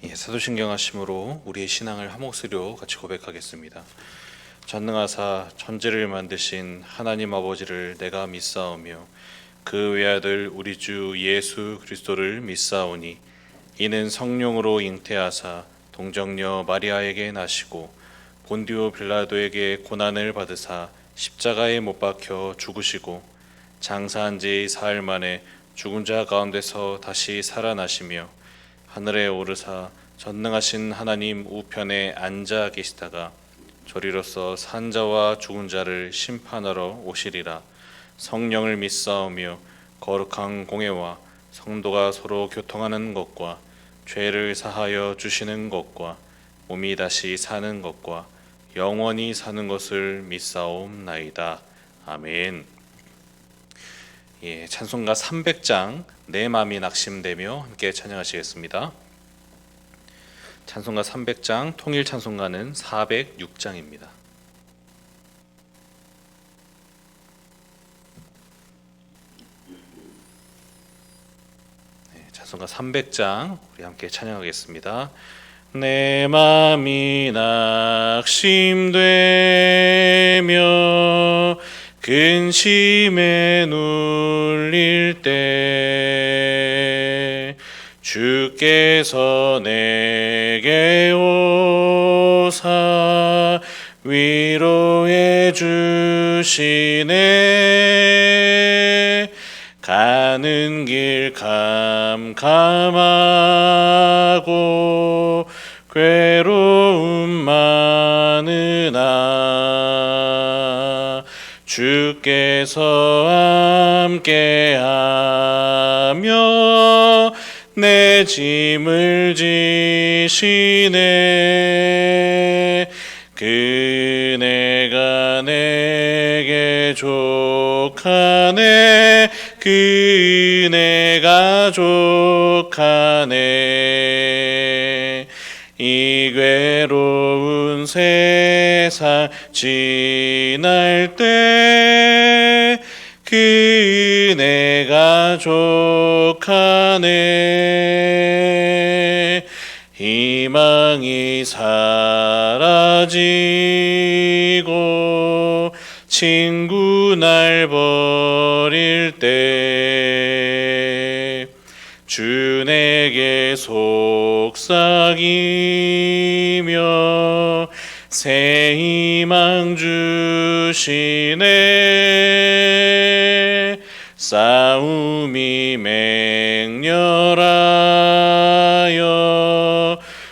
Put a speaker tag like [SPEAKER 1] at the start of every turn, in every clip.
[SPEAKER 1] 사도신경 하심으로 우리의 신앙을 한 목소리로 같이 고백하겠습니다. 전능하사 천지를 만드신 하나님 아버지를 내가 믿사오며 그 외아들 우리 주 예수 그리스도를 믿사오니 이는 성령으로 잉태하사 동정녀 마리아에게 나시고 본디오 빌라도에게 고난을 받으사 십자가에 못 박혀 죽으시고 장사한 지 사흘 만에 죽은 자 가운데서 다시 살아나시며 하늘에 오르사 전능하신 하나님 우편에 앉아 계시다가 저리로서 산 자와 죽은 자를 심판하러 오시리라. 성령을 믿사오며 거룩한 공회와 성도가 서로 교통하는 것과 죄를 사하여 주시는 것과 몸이 다시 사는 것과 영원히 사는 것을 믿사옵나이다. 아멘. 찬송가 300장 내 맘이 낙심되며 함께 찬양하시겠습니다. 찬송가 300장 통일 찬송가는 406장입니다. 찬송가 300장 우리 함께 찬양하겠습니다. 내 맘이 낙심되며 근심에 눌릴 때 주께서 내게 오사 위로해 주시네. 가는 길 캄캄하고 괴로움 많으나 주께서 함께하며 내 짐을 지시네. 그네가 내게 족하네. 그네가 족하네. 이 괴로운 세상 지날 때 그네가 족하네. 희망이 사라지고 친구 날 버릴 때 주 내게 속삭이며 새 희망 주시네. 싸움이 맹렬하여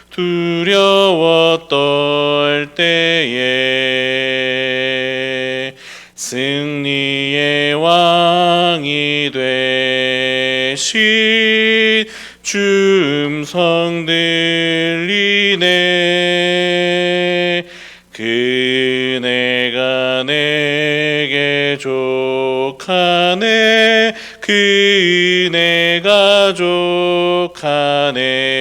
[SPEAKER 1] 두려워 떨 때에 승리의 왕이 되신 주 음성 들리네. 그네가 내게 족하네. 그네가 족하네.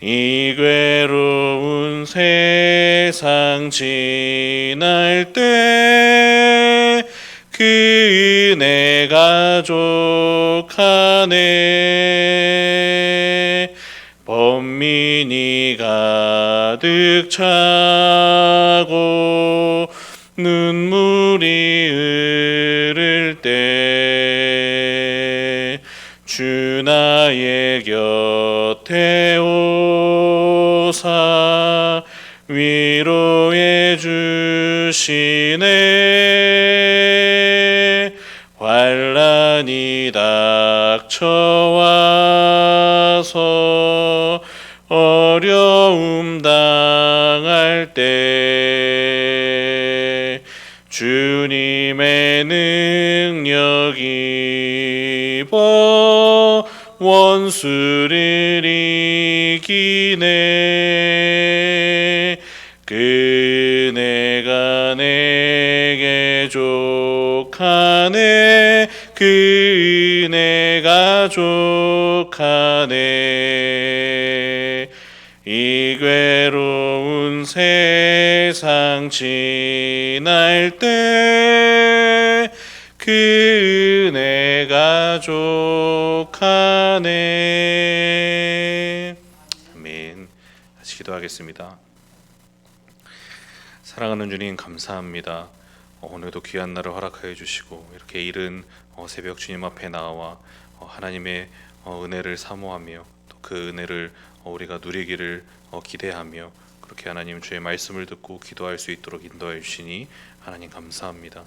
[SPEAKER 1] 이 괴로운 세상 지날 때 그네가 족하네. 번민이 가득 차고 눈물이 흐를 때 주 나의 곁에 오사 위로해 주시네. 환난이 닥쳐와서 어려움 당할 때 주님의 능력이 입어 원수를 이기네. 그네가 내게 족하네. 그네가 족하네. 이 괴로운 세상 지날 때 그네가 족하네. 기도하겠습니다. 사랑하는 주님, 감사합니다. 오늘도 귀한 날을 허락하여 주시고 이렇게 이른 새벽 주님 앞에 나와 하나님의 은혜를 사모하며 또 그 은혜를 우리가 누리기를 기대하며 그렇게 하나님 주의 말씀을 듣고 기도할 수 있도록 인도하여 주시니 하나님 감사합니다.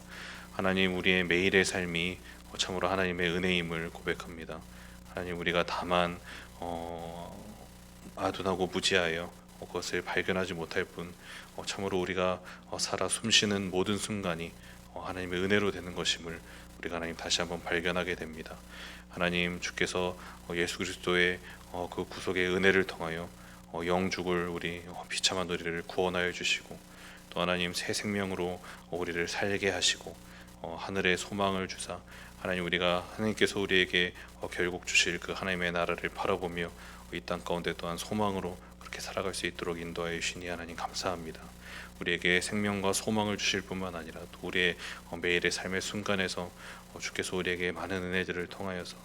[SPEAKER 1] 하나님, 우리의 매일의 삶이 참으로 하나님의 은혜임을 고백합니다. 하나님, 우리가 다만 아둔하고 무지하여 그것을 발견하지 못할 뿐 참으로 우리가 살아 숨쉬는 모든 순간이 하나님의 은혜로 되는 것임을 우리가 하나님 다시 한번 발견하게 됩니다. 하나님, 주께서 예수 그리스도의 그 구속의 은혜를 통하여 영죽을 우리 비참한 우리를 구원하여 주시고 또 하나님 새 생명으로 우리를 살게 하시고 하늘의 소망을 주사 하나님, 우리가 하나님께서 우리에게 결국 주실 그 하나님의 나라를 바라보며 이 땅 가운데 또한 소망으로 그렇게 살아갈 수 있도록 인도하여 주시니 하나님 감사합니다. 우리에게 생명과 소망을 주실 뿐만 아니라 또 우리의 매일의 삶의 순간에서 주께서 우리에게 많은 은혜들을 통하여서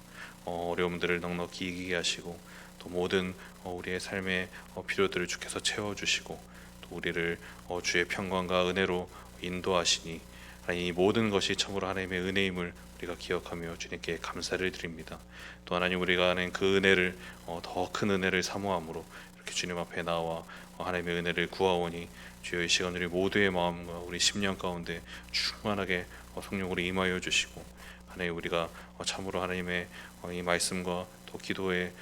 [SPEAKER 1] 어려움들을 넉넉히 이기게 하시고 또 모든 우리의 삶의 필요들을 주께서 채워주시고 또 우리를 주의 평강과 은혜로 인도하시니 하나님, 이 모든 것이 참으로 하나님의 은혜임을 우리가 기억하며 주님께 감사를 드립니다. 또 하나님, 우리가 하는 그 은혜를 더 큰 은혜를 사모함으로 이렇게 주님 앞에 나와 하나님의 은혜를 구하오니 주여, 이 시간 우리 모두의 마음과 우리 심령 가운데 충만하게 성령으로 임하여 주시고 하나님, 우리가 참으로 하나님의 이 말씀과 또 기도의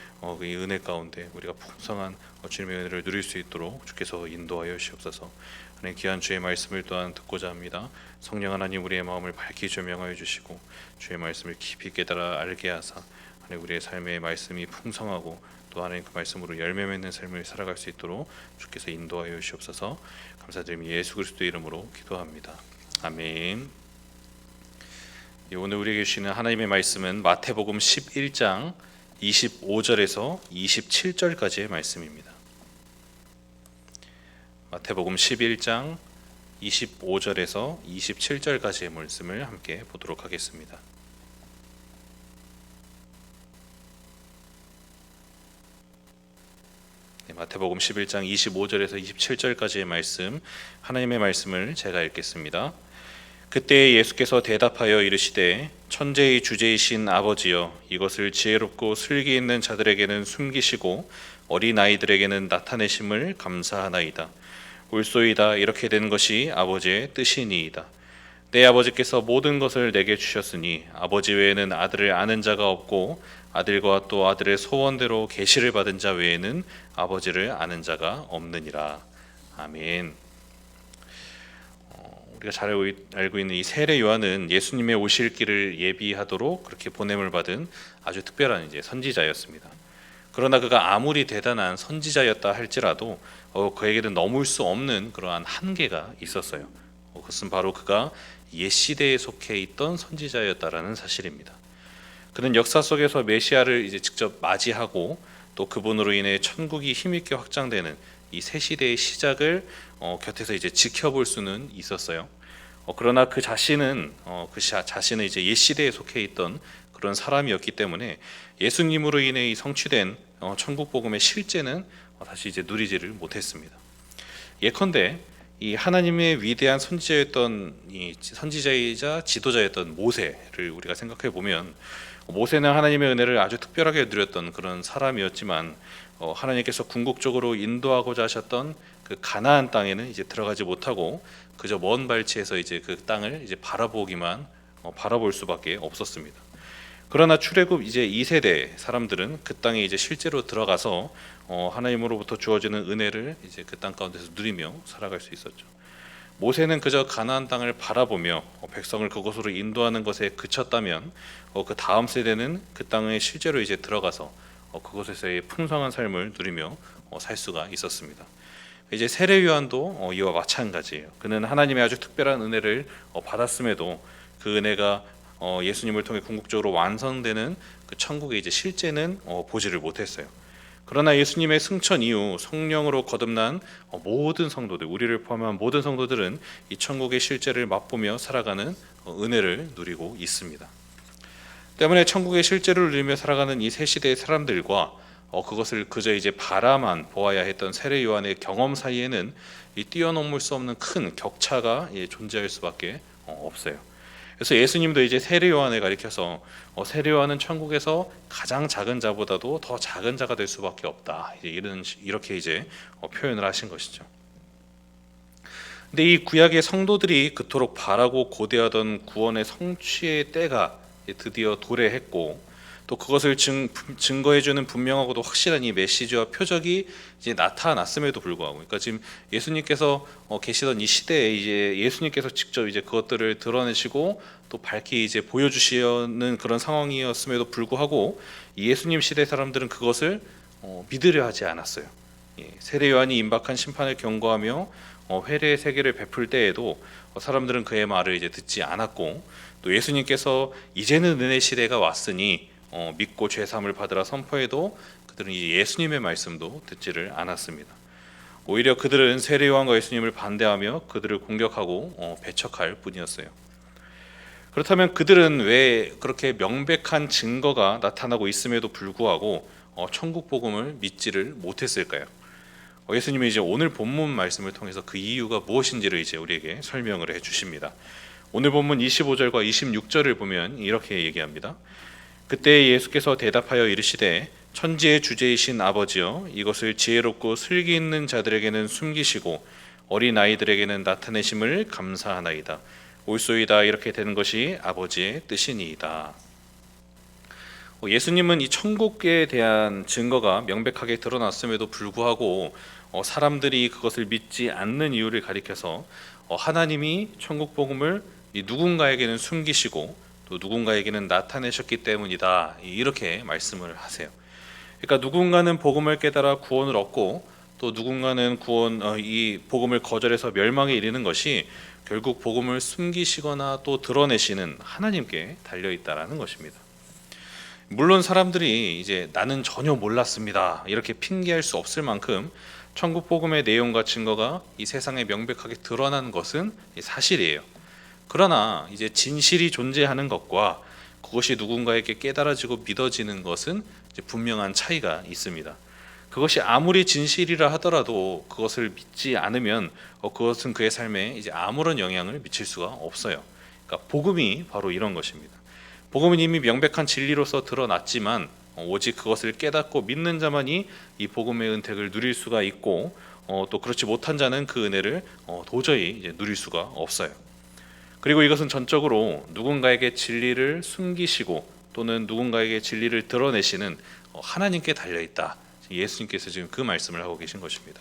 [SPEAKER 1] 이 은혜 가운데 우리가 풍성한 주님의 은혜를 누릴 수 있도록 주께서 인도하여 주시옵소서. 하나님, 귀한 주의 말씀을 또한 듣고자 합니다. 성령 하나님, 우리의 마음을 밝히 조명하여 주시고 주의 말씀을 깊이 깨달아 알게 하사 하나님, 우리의 삶의 말씀이 풍성하고 또 하나님 그 말씀으로 열매 맺는 삶을 살아갈 수 있도록 주께서 인도하여 주시옵소서. 감사드리며 예수 그리스도 이름으로 기도합니다. 아멘. 오늘 우리에게 주시는 하나님의 말씀은 마태복음 11장 25절에서 27절까지의 말씀입니다. 마태복음 11장 25절에서 27절까지의 말씀을 함께 보도록 하겠습니다. 마태복음 11장 25절에서 27절까지의 말씀, 하나님의 말씀을 제가 읽겠습니다. 그때 예수께서 대답하여 이르시되 천재의 주제이신 아버지여, 이것을 지혜롭고 슬기 있는 자들에게는 숨기시고 어린 아이들에게는 나타내심을 감사하나이다. 옳소이다. 이렇게 된 것이 아버지의 뜻이니이다. 내 아버지께서 모든 것을 내게 주셨으니 아버지 외에는 아들을 아는 자가 없고 아들과 또 아들의 소원대로 계시를 받은 자 외에는 아버지를 아는 자가 없느니라. 아멘. 우리가 잘 알고 있는 이 세례 요한은 예수님의 오실 길을 예비하도록 그렇게 보냄을 받은 아주 특별한 선지자였습니다. 그러나 그가 아무리 대단한 선지자였다 할지라도 그에게는 넘을 수 없는 그러한 한계가 있었어요. 그것은 바로 그가 옛 시대에 속해 있던 선지자였다라는 사실입니다. 그는 역사 속에서 메시아를 직접 맞이하고 또 그분으로 인해 천국이 힘있게 확장되는 이 새 시대의 시작을 곁에서 지켜볼 수는 있었어요. 그러나 그 자신은 옛 시대에 속해 있던 그런 사람이었기 때문에 예수님으로 인해 성취된 천국 복음의 실제는 다시 누리지를 못했습니다. 예컨대 이 하나님의 위대한 선지자이자 지도자였던 모세를 우리가 생각해 보면, 모세는 하나님의 은혜를 아주 특별하게 누렸던 그런 사람이었지만 하나님께서 궁극적으로 인도하고자 하셨던 그 가나안 땅에는 들어가지 못하고 그저 먼 발치에서 그 땅을 바라볼 수밖에 없었습니다. 그러나 출애굽 2세대 사람들은 그 땅에 실제로 들어가서 하나님으로부터 주어지는 은혜를 그 땅 가운데서 누리며 살아갈 수 있었죠. 모세는 그저 가나안 땅을 바라보며 백성을 그곳으로 인도하는 것에 그쳤다면 그 다음 세대는 그 땅에 실제로 들어가서 그곳에서의 풍성한 삶을 누리며 살 수가 있었습니다. 세례 요한도 이와 마찬가지예요. 그는 하나님의 아주 특별한 은혜를 받았음에도 그 은혜가 예수님을 통해 궁극적으로 완성되는 그 천국의 실제는 보지를 못했어요. 그러나 예수님의 승천 이후 성령으로 거듭난 모든 성도들, 우리를 포함한 모든 성도들은 이 천국의 실제를 맛보며 살아가는 은혜를 누리고 있습니다. 때문에 천국의 실제를 누리며 살아가는 이 새 시대의 사람들과 그것을 그저 이제 바라만 보아야 했던 세례 요한의 경험 사이에는 이 뛰어넘을 수 없는 큰 격차가 존재할 수밖에 없어요. 그래서 예수님도 이제 세례 요한을 가리켜서 세례 요한은 천국에서 가장 작은 자보다도 더 작은 자가 될 수밖에 없다. 이렇게 이제 표현을 하신 것이죠. 근데 이 구약의 성도들이 그토록 바라고 고대하던 구원의 성취의 때가 드디어 도래했고, 또 그것을 증거해주는 분명하고도 확실한 이 메시지와 표적이 이제 나타났음에도 불구하고, 그러니까 지금 예수님께서 계시던 이 시대에 이제 예수님께서 직접 이제 그것들을 드러내시고 또 밝히 이제 보여주시는 그런 상황이었음에도 불구하고, 이 예수님 시대 사람들은 그것을 믿으려 하지 않았어요. 세례 요한이 임박한 심판을 경고하며 회개의 세계를 베풀 때에도 사람들은 그의 말을 이제 듣지 않았고, 또 예수님께서 이제는 은혜 시대가 왔으니 믿고 죄 사함을 받으라 선포해도 그들은 이제 예수님의 말씀도 듣지를 않았습니다. 오히려 그들은 세례 요한과 예수님을 반대하며 그들을 공격하고 배척할 뿐이었어요. 그렇다면 그들은 왜 그렇게 명백한 증거가 나타나고 있음에도 불구하고 천국 복음을 믿지를 못했을까요? 예수님이 이제 오늘 본문 말씀을 통해서 그 이유가 무엇인지를 이제 우리에게 설명을 해주십니다. 오늘 본문 25절과 26절을 보면 이렇게 얘기합니다. 그때 예수께서 대답하여 이르시되 천지의 주제이신 아버지여, 이것을 지혜롭고 슬기 있는 자들에게는 숨기시고 어린 아이들에게는 나타내심을 감사하나이다. 옳소이다. 이렇게 되는 것이 아버지의 뜻이니이다. 예수님은 이 천국에 대한 증거가 명백하게 드러났음에도 불구하고 사람들이 그것을 믿지 않는 이유를 가리켜서 하나님이 천국 복음을 누군가에게는 숨기시고 또 누군가에게는 나타내셨기 때문이다. 이렇게 말씀을 하세요. 그러니까 누군가는 복음을 깨달아 구원을 얻고 또 누군가는 이 복음을 거절해서 멸망에 이르는 것이 결국 복음을 숨기시거나 또 드러내시는 하나님께 달려 있다라는 것입니다. 물론 사람들이 이제 나는 전혀 몰랐습니다. 이렇게 핑계할 수 없을 만큼 천국 복음의 내용과 증거가 이 세상에 명백하게 드러난 것은 사실이에요. 그러나 이제 진실이 존재하는 것과 그것이 누군가에게 깨달아지고 믿어지는 것은 이제 분명한 차이가 있습니다. 그것이 아무리 진실이라 하더라도 그것을 믿지 않으면 그것은 그의 삶에 이제 아무런 영향을 미칠 수가 없어요. 그러니까 복음이 바로 이런 것입니다. 복음은 이미 명백한 진리로서 드러났지만 오직 그것을 깨닫고 믿는 자만이 이 복음의 은택을 누릴 수가 있고, 또 그렇지 못한 자는 그 은혜를 도저히 이제 누릴 수가 없어요. 그리고 이것은 전적으로 누군가에게 진리를 숨기시고 또는 누군가에게 진리를 드러내시는 하나님께 달려 있다. 예수님께서 지금 그 말씀을 하고 계신 것입니다.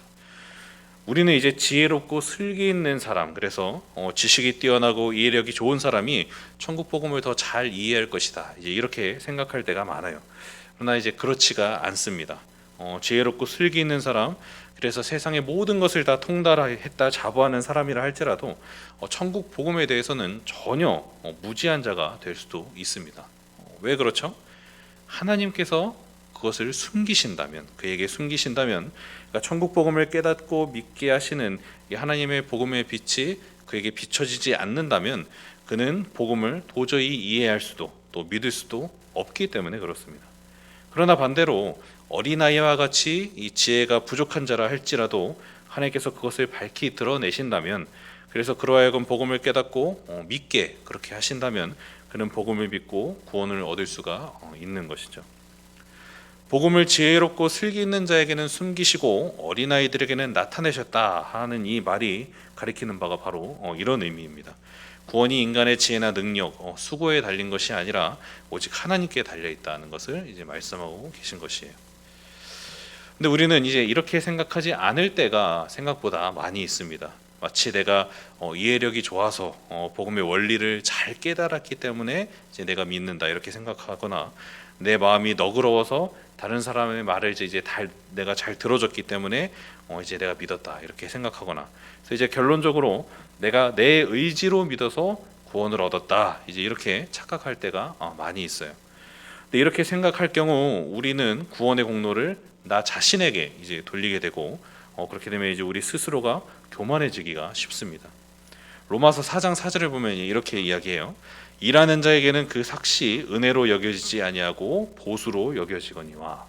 [SPEAKER 1] 우리는 이제 지혜롭고 슬기 있는 사람, 그래서 지식이 뛰어나고 이해력이 좋은 사람이 천국 복음을 더 잘 이해할 것이다. 이제 이렇게 생각할 때가 많아요. 그러나 이제 그렇지가 않습니다. 지혜롭고 슬기 있는 사람, 그래서 세상의 모든 것을 다 통달했다 자부하는 사람이라 할지라도 천국 복음에 대해서는 전혀 무지한 자가 될 수도 있습니다. 왜 그렇죠? 하나님께서 그것을 숨기신다면, 그에게 숨기신다면, 그러니까 천국 복음을 깨닫고 믿게 하시는 이 하나님의 복음의 빛이 그에게 비춰지지 않는다면 그는 복음을 도저히 이해할 수도 또 믿을 수도 없기 때문에 그렇습니다. 그러나 반대로 어린아이와 같이 이 지혜가 부족한 자라 할지라도 하나님께서 그것을 밝히 드러내신다면, 그래서 그러하여금 복음을 깨닫고 믿게 그렇게 하신다면 그는 복음을 믿고 구원을 얻을 수가 있는 것이죠. 복음을 지혜롭고 슬기 있는 자에게는 숨기시고 어린아이들에게는 나타내셨다 하는 이 말이 가리키는 바가 바로 이런 의미입니다. 구원이 인간의 지혜나 능력, 수고에 달린 것이 아니라 오직 하나님께 달려 있다는 것을 이제 말씀하고 계신 것이에요. 근데 우리는 이제 이렇게 생각하지 않을 때가 생각보다 많이 있습니다. 마치 내가 이해력이 좋아서 복음의 원리를 잘 깨달았기 때문에 이제 내가 믿는다 이렇게 생각하거나, 내 마음이 너그러워서 다른 사람의 말을 이제 내가 잘 들어줬기 때문에 이제 내가 믿었다 이렇게 생각하거나, 그래서 이제 결론적으로 내가 내 의지로 믿어서 구원을 얻었다 이제 이렇게 착각할 때가 많이 있어요. 근데 이렇게 생각할 경우 우리는 구원의 공로를 나 자신에게 이제 돌리게 되고, 그렇게 되면 이제 우리 스스로가 교만해지기가 쉽습니다. 로마서 4장 4절을 보면 이렇게 이야기해요. 일하는 자에게는 그 삭시 은혜로 여겨지지 아니하고 보수로 여겨지거니와.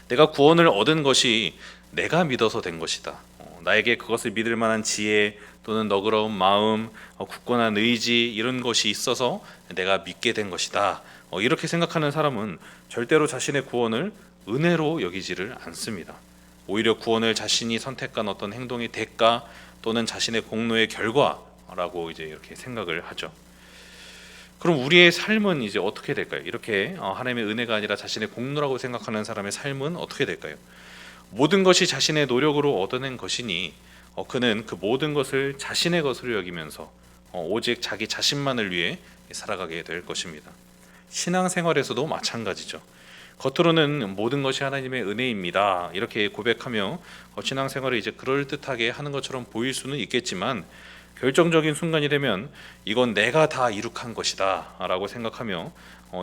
[SPEAKER 1] 내가 구원을 얻은 것이 내가 믿어서 된 것이다. 나에게 그것을 믿을 만한 지혜 또는 너그러운 마음, 굳건한 의지 이런 것이 있어서 내가 믿게 된 것이다. 이렇게 생각하는 사람은 절대로 자신의 구원을 은혜로 여기지를 않습니다. 오히려 구원을 자신이 선택한 어떤 행동의 대가 또는 자신의 공로의 결과라고 이제 이렇게 생각을 하죠. 그럼 우리의 삶은 이제 어떻게 될까요? 이렇게 하나님의 은혜가 아니라 자신의 공로라고 생각하는 사람의 삶은 어떻게 될까요? 모든 것이 자신의 노력으로 얻어낸 것이니 그는 그 모든 것을 자신의 것으로 여기면서 오직 자기 자신만을 위해 살아가게 될 것입니다. 신앙생활에서도 마찬가지죠. 겉으로는 모든 것이 하나님의 은혜입니다 이렇게 고백하며 신앙생활을 이제 그럴듯하게 하는 것처럼 보일 수는 있겠지만 결정적인 순간이 되면 이건 내가 다 이룩한 것이다 라고 생각하며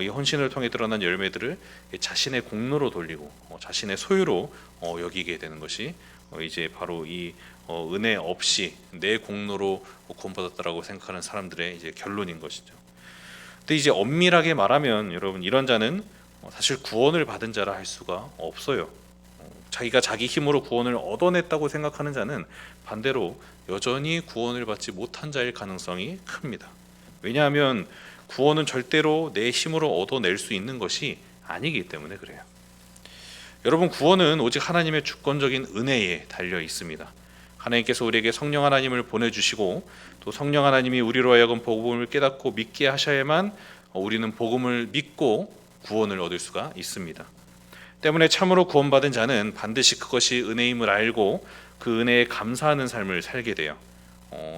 [SPEAKER 1] 이 헌신을 통해 드러난 열매들을 자신의 공로로 돌리고 자신의 소유로 여기게 되는 것이 이제 바로 이 은혜 없이 내 공로로 구원받았다라고 생각하는 사람들의 이제 결론인 것이죠. 근데 이제 엄밀하게 말하면 여러분 이런 자는 사실 구원을 받은 자라 할 수가 없어요. 자기가 자기 힘으로 구원을 얻어냈다고 생각하는 자는 반대로 여전히 구원을 받지 못한 자일 가능성이 큽니다. 왜냐하면 구원은 절대로 내 힘으로 얻어낼 수 있는 것이 아니기 때문에 그래요. 여러분 구원은 오직 하나님의 주권적인 은혜에 달려 있습니다. 하나님께서 우리에게 성령 하나님을 보내주시고 또 성령 하나님이 우리로 하여금 복음을 깨닫고 믿게 하셔야만 우리는 복음을 믿고 구원을 얻을 수가 있습니다. 때문에 참으로 구원받은 자는 반드시 그것이 은혜임을 알고 그 은혜에 감사하는 삶을 살게 돼요.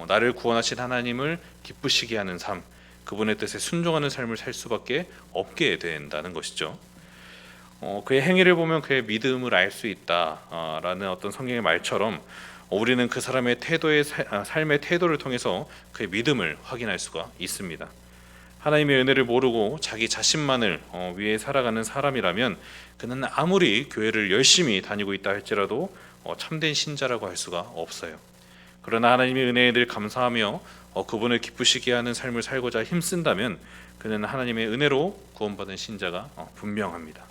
[SPEAKER 1] 나를 구원하신 하나님을 기쁘시게 하는 삶, 그분의 뜻에 순종하는 삶을 살 수밖에 없게 된다는 것이죠. 그의 행위를 보면 그의 믿음을 알 수 있다라는 어떤 성경의 말처럼 우리는 그 사람의 삶의 태도를 통해서 그의 믿음을 확인할 수가 있습니다. 하나님의 은혜를 모르고 자기 자신만을 위해 살아가는 사람이라면 그는 아무리 교회를 열심히 다니고 있다 할지라도 참된 신자라고 할 수가 없어요. 그러나 하나님의 은혜에 늘 감사하며 그분을 기쁘시게 하는 삶을 살고자 힘쓴다면 그는 하나님의 은혜로 구원받은 신자가 분명합니다.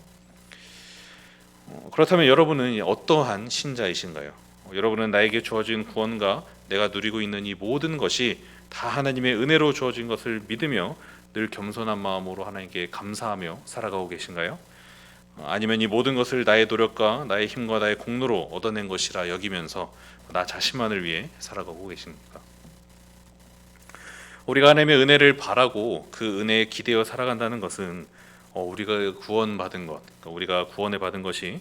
[SPEAKER 1] 그렇다면 여러분은 어떠한 신자이신가요? 여러분은 나에게 주어진 구원과 내가 누리고 있는 이 모든 것이 다 하나님의 은혜로 주어진 것을 믿으며 늘 겸손한 마음으로 하나님께 감사하며 살아가고 계신가요? 아니면 이 모든 것을 나의 노력과 나의 힘과 나의 공로로 얻어낸 것이라 여기면서 나 자신만을 위해 살아가고 계십니까? 우리가 하나님의 은혜를 바라고 그 은혜에 기대어 살아간다는 것은 우리가 구원받은 것, 그러니까 우리가 구원을 받은 것이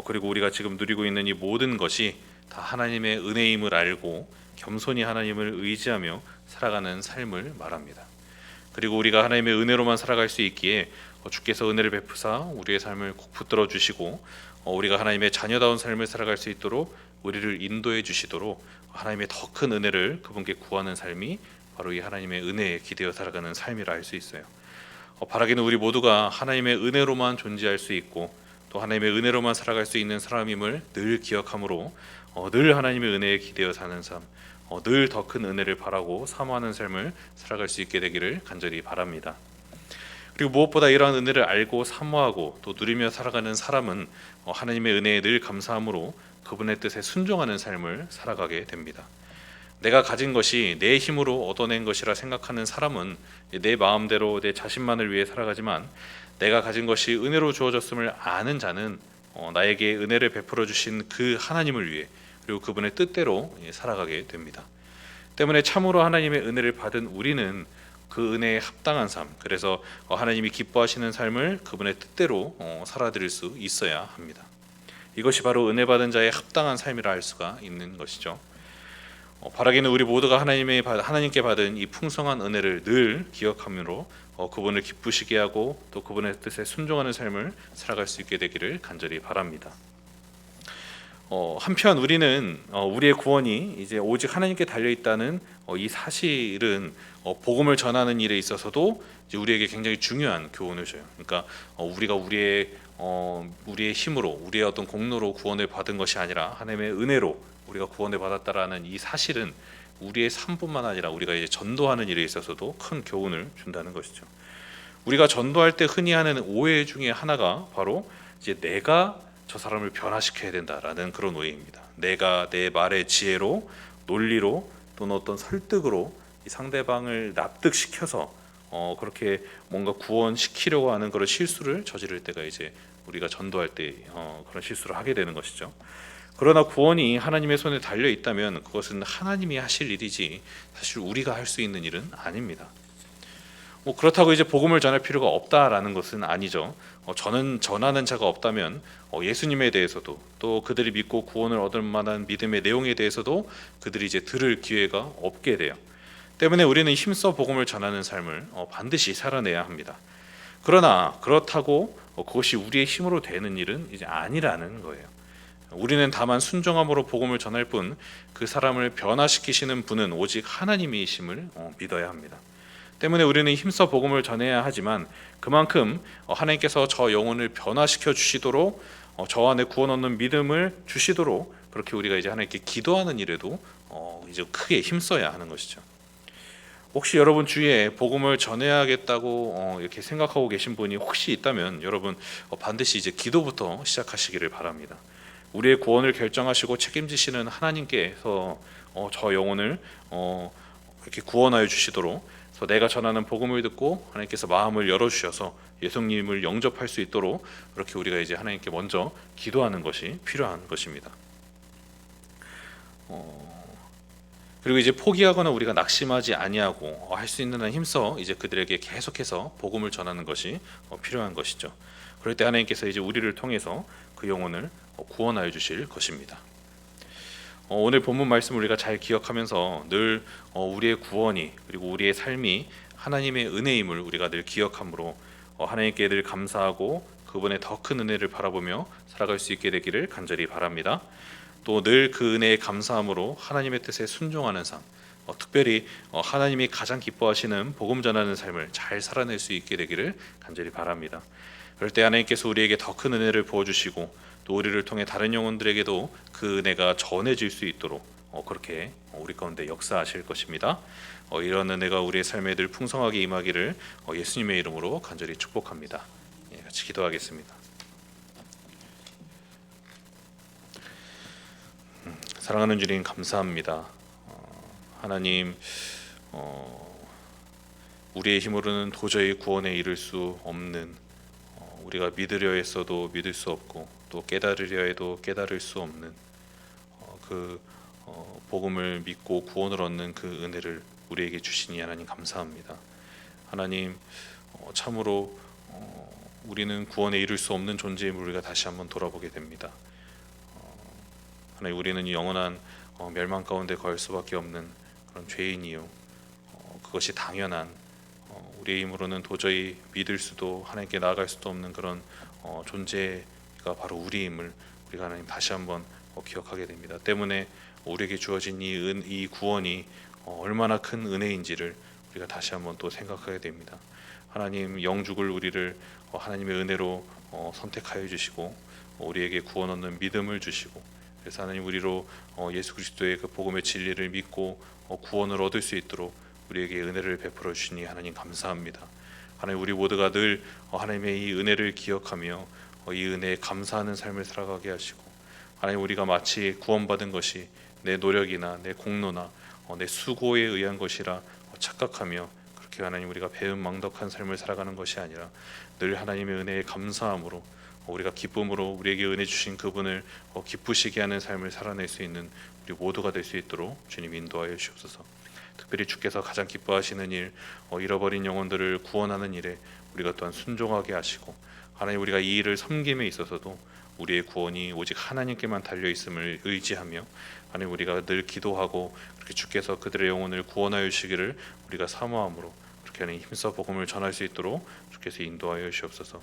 [SPEAKER 1] 그리고 우리가 지금 누리고 있는 이 모든 것이 다 하나님의 은혜임을 알고 겸손히 하나님을 의지하며 살아가는 삶을 말합니다. 그리고 우리가 하나님의 은혜로만 살아갈 수 있기에 주께서 은혜를 베푸사 우리의 삶을 꼭 붙들어 주시고 우리가 하나님의 자녀다운 삶을 살아갈 수 있도록 우리를 인도해 주시도록 하나님의 더 큰 은혜를 그분께 구하는 삶이 바로 이 하나님의 은혜에 기대어 살아가는 삶이라 할 수 있어요. 바라기는 우리 모두가 하나님의 은혜로만 존재할 수 있고 또 하나님의 은혜로만 살아갈 수 있는 사람임을 늘 기억함으로 늘 하나님의 은혜에 기대어 사는 삶, 늘 더 큰 은혜를 바라고 사모하는 삶을 살아갈 수 있게 되기를 간절히 바랍니다. 그리고 무엇보다 이러한 은혜를 알고 사모하고 또 누리며 살아가는 사람은 하나님의 은혜에 늘 감사함으로 그분의 뜻에 순종하는 삶을 살아가게 됩니다. 내가 가진 것이 내 힘으로 얻어낸 것이라 생각하는 사람은 내 마음대로 내 자신만을 위해 살아가지만 내가 가진 것이 은혜로 주어졌음을 아는 자는 나에게 은혜를 베풀어 주신 그 하나님을 위해 그리고 그분의 뜻대로 살아가게 됩니다. 때문에 참으로 하나님의 은혜를 받은 우리는 그 은혜에 합당한 삶, 그래서 하나님이 기뻐하시는 삶을 그분의 뜻대로 살아드릴 수 있어야 합니다. 이것이 바로 은혜 받은 자의 합당한 삶이라 할 수가 있는 것이죠. 바라기는 우리 모두가 하나님께 받은 이 풍성한 은혜를 늘 기억함으로 그분을 기쁘시게 하고 또 그분의 뜻에 순종하는 삶을 살아갈 수 있게 되기를 간절히 바랍니다. 한편 우리는 우리의 구원이 이제 오직 하나님께 달려 있다는 이 사실은 복음을 전하는 일에 있어서도 이제 우리에게 굉장히 중요한 교훈을 줘요. 그러니까 우리가 우리의 힘으로 우리의 어떤 공로로 구원을 받은 것이 아니라 하나님의 은혜로 우리가 구원을 받았다라는 이 사실은 우리의 삶뿐만 아니라 우리가 이제 전도하는 일에 있어서도 큰 교훈을 준다는 것이죠. 우리가 전도할 때 흔히 하는 오해 중에 하나가 바로 이제 내가 저 사람을 변화시켜야 된다라는 그런 오해입니다. 내가 내 말의 지혜로, 논리로 또는 어떤 설득으로 이 상대방을 납득시켜서 그렇게 뭔가 구원시키려고 하는 그런 실수를 저지를 때가 이제 우리가 전도할 때 그런 실수를 하게 되는 것이죠. 그러나 구원이 하나님의 손에 달려 있다면 그것은 하나님이 하실 일이지 사실 우리가 할 수 있는 일은 아닙니다. 그렇다고 이제 복음을 전할 필요가 없다라는 것은 아니죠. 저는 전하는 자가 없다면 예수님에 대해서도 또 그들이 믿고 구원을 얻을 만한 믿음의 내용에 대해서도 그들이 이제 들을 기회가 없게 돼요. 때문에 우리는 힘써 복음을 전하는 삶을 반드시 살아내야 합니다. 그러나 그렇다고 그것이 우리의 힘으로 되는 일은 이제 아니라는 거예요. 우리는 다만 순종함으로 복음을 전할 뿐 그 사람을 변화시키시는 분은 오직 하나님이심을 믿어야 합니다. 때문에 우리는 힘써 복음을 전해야 하지만 그만큼 하나님께서 저 영혼을 변화시켜 주시도록 저 안에 구원 얻는 믿음을 주시도록 그렇게 우리가 이제 하나님께 기도하는 일에도 이제 크게 힘써야 하는 것이죠. 혹시 여러분 주위에 복음을 전해야겠다고 이렇게 생각하고 계신 분이 혹시 있다면 여러분 반드시 이제 기도부터 시작하시기를 바랍니다. 우리의 구원을 결정하시고 책임지시는 하나님께서 저 영혼을 이렇게 구원하여 주시도록, 그래서 내가 전하는 복음을 듣고 하나님께서 마음을 열어 주셔서 예수님을 영접할 수 있도록 그렇게 우리가 이제 하나님께 먼저 기도하는 것이 필요한 것입니다. 그리고 이제 포기하거나 우리가 낙심하지 아니하고 할 수 있는 한 힘써 이제 그들에게 계속해서 복음을 전하는 것이 필요한 것이죠. 그럴 때 하나님께서 이제 우리를 통해서 그 영혼을 구원하여 주실 것입니다. 오늘 본문 말씀을 우리가 잘 기억하면서 늘 우리의 구원이 그리고 우리의 삶이 하나님의 은혜임을 우리가 늘 기억함으로 하나님께 늘 감사하고 그분의 더 큰 은혜를 바라보며 살아갈 수 있게 되기를 간절히 바랍니다. 또 늘 그 은혜에 감사함으로 하나님의 뜻에 순종하는 삶, 특별히 하나님이 가장 기뻐하시는 복음 전하는 삶을 잘 살아낼 수 있게 되기를 간절히 바랍니다. 그럴 때 하나님께서 우리에게 더 큰 은혜를 부어주시고 또 우리를 통해 다른 영혼들에게도 그 은혜가 전해질 수 있도록 그렇게 우리 가운데 역사하실 것입니다. 이런 은혜가 우리의 삶에 늘 풍성하게 임하기를 예수님의 이름으로 간절히 축복합니다. 같이 기도하겠습니다. 사랑하는 주님 감사합니다. 하나님, 우리의 힘으로는 도저히 구원에 이를 수 없는, 우리가 믿으려 했어도 믿을 수 없고 또 깨달으려 해도 깨달을 수 없는 그 복음을 믿고 구원을 얻는 그 은혜를 우리에게 주시니 하나님 감사합니다. 하나님, 참으로 우리는 구원에 이를 수 없는 존재임을 우리가 다시 한번 돌아보게 됩니다. 하나님, 우리는 영원한 멸망 가운데 거할 수밖에 없는 그런 죄인이요, 그것이 당연한, 우리의 힘으로는 도저히 믿을 수도 하나님께 나아갈 수도 없는 그런 존재가 바로 우리임을 우리가 하나님 다시 한번 기억하게 됩니다. 때문에 우리에게 주어진 이 구원이 얼마나 큰 은혜인지를 우리가 다시 한번 또 생각하게 됩니다. 하나님, 영죽을 우리를 하나님의 은혜로 선택하여 주시고 우리에게 구원 얻는 믿음을 주시고, 그래서 하나님 우리로 예수 그리스도의 그 복음의 진리를 믿고 구원을 얻을 수 있도록 우리에게 은혜를 베풀어 주시니 하나님 감사합니다. 하나님, 우리 모두가 늘 하나님의 이 은혜를 기억하며 이 은혜에 감사하는 삶을 살아가게 하시고, 하나님, 우리가 마치 구원받은 것이 내 노력이나 내 공로나 내 수고에 의한 것이라 착각하며 그렇게 하나님 우리가 배은망덕한 삶을 살아가는 것이 아니라 늘 하나님의 은혜에 감사함으로 우리가 기쁨으로 우리에게 은혜 주신 그분을 기쁘시게 하는 삶을 살아낼 수 있는 우리 모두가 될 수 있도록 주님 인도하여 주옵소서. 특별히 주께서 가장 기뻐하시는 일, 잃어버린 영혼들을 구원하는 일에 우리가 또한 순종하게 하시고, 하나님, 우리가 이 일을 섬김에 있어서도 우리의 구원이 오직 하나님께만 달려 있음을 의지하며 하나님, 우리가 늘 기도하고 그렇게 주께서 그들의 영혼을 구원하여 주시기를 우리가 사모함으로 그렇게 하는 힘써 복음을 전할 수 있도록 주께서 인도하여 주옵소서.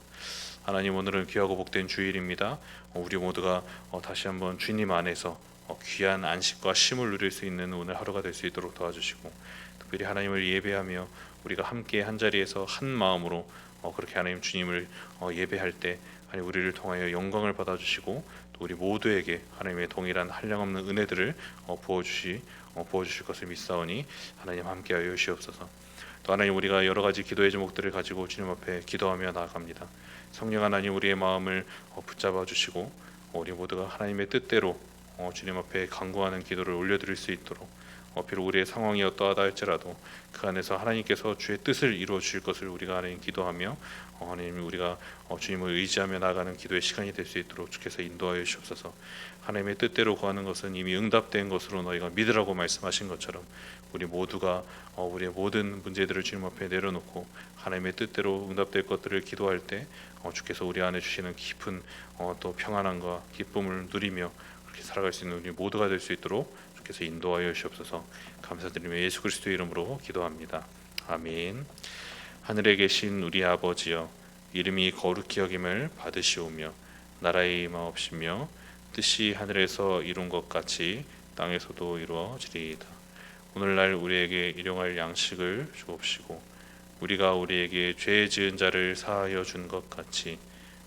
[SPEAKER 1] 하나님, 오늘은 귀하고 복된 주일입니다. 우리 모두가 다시 한번 주님 안에서 귀한 안식과 쉼을 누릴 수 있는 오늘 하루가 될 수 있도록 도와주시고, 특별히 하나님을 예배하며 우리가 함께 한 자리에서 한 마음으로 그렇게 하나님 주님을 예배할 때 하나님 우리를 통하여 영광을 받아주시고 또 우리 모두에게 하나님의 동일한 한량없는 은혜들을 부어주실 것을 믿사오니 하나님 함께하여 주시옵소서. 또 하나님, 우리가 여러 가지 기도의 제목들을 가지고 주님 앞에 기도하며 나아갑니다. 성령 하나님, 우리의 마음을 붙잡아 주시고 우리 모두가 하나님의 뜻대로 주님 앞에 간구하는 기도를 올려드릴 수 있도록 비록 우리의 상황이 어떠하다 할지라도 그 안에서 하나님께서 주의 뜻을 이루어 주실 것을 우리가 하나님 기도하며 하나님 우리가 주님을 의지하며 나아가는 기도의 시간이 될 수 있도록 주께서 인도하여 주옵소서. 하나님의 뜻대로 구하는 것은 이미 응답된 것으로 너희가 믿으라고 말씀하신 것처럼 우리 모두가 우리의 모든 문제들을 주님 앞에 내려놓고 하나님의 뜻대로 응답될 것들을 기도할 때 주께서 우리 안에 주시는 깊은 또 평안함과 기쁨을 누리며 그렇게 살아갈 수 있는 우리 모두가 될 수 있도록 주께서 인도하여 주옵소서. 감사드리며 예수 그리스도의 이름으로 기도합니다. 아멘. 하늘에 계신 우리 아버지여, 이름이 거룩히 여김을 받으시오며 나라의 임하옵시며 뜻이 하늘에서 이룬 것 같이 땅에서도 이루어지리이다. 오늘날 우리에게 일용할 양식을 주옵시고 우리가 우리에게 죄 지은 자를 사하여 준 것 같이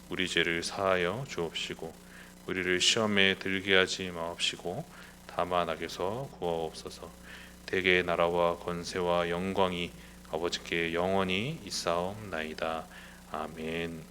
[SPEAKER 1] 우리 죄를 사하여 주옵시고 우리를 시험에 들게 하지 마옵시고 다만 악에서 구하옵소서. 대개의 나라와 권세와 영광이 아버지께 영원히 있사옵나이다. 아멘.